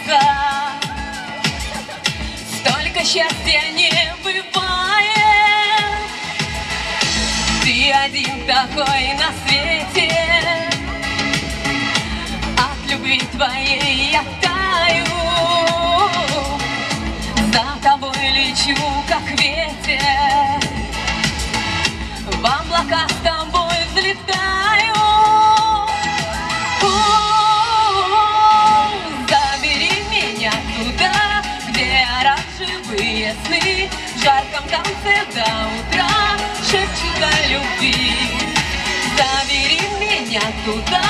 сердца. Столько счастья не бывает, ты один такой на свете. От любви твоей я таю, за тобой лечу, как ветер, в облака с тобой взлетаю. Забери меня туда, где оранжевые сны, в жарком танце до утра шепчут о любви. Забери меня туда,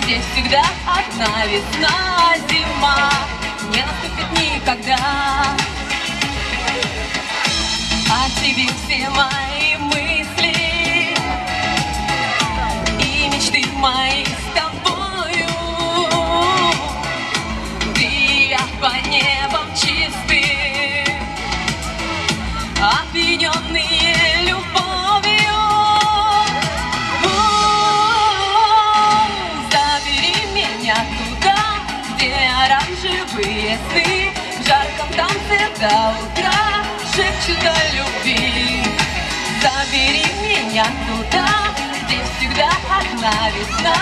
где всегда одна весна, зима не наступит никогда. О тебе все мои мысли и мечты мои с тобою. Ты и я по небом чистым, опьяненные любовью. Забери меня туда, где оранжевые сны, в жарком танце до утра шепчут о любви. Забери меня туда, где всегда одна весна,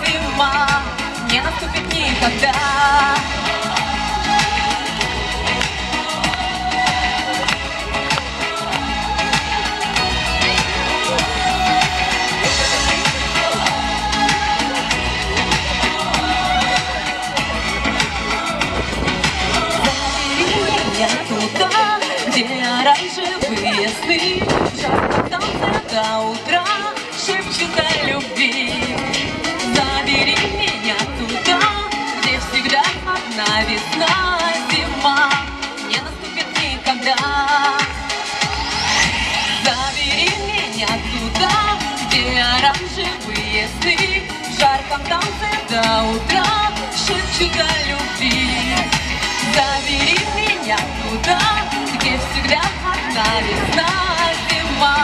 зима не наступит никогда. Туда, где оранжевые сны, в жарком танце до утра шепчут о любви. Забери меня туда, где всегда одна весна, зима не наступит никогда. Забери меня туда, где оранжевые сны, в жарком танце до утра шепчут о любви. Забери меня туда, где всегда одна весна, зима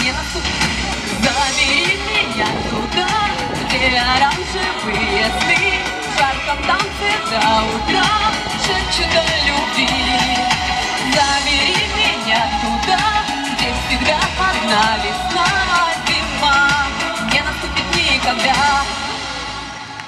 не наступит. Забери меня туда, где оранжевые сны, в жарком танце до утра шепчут о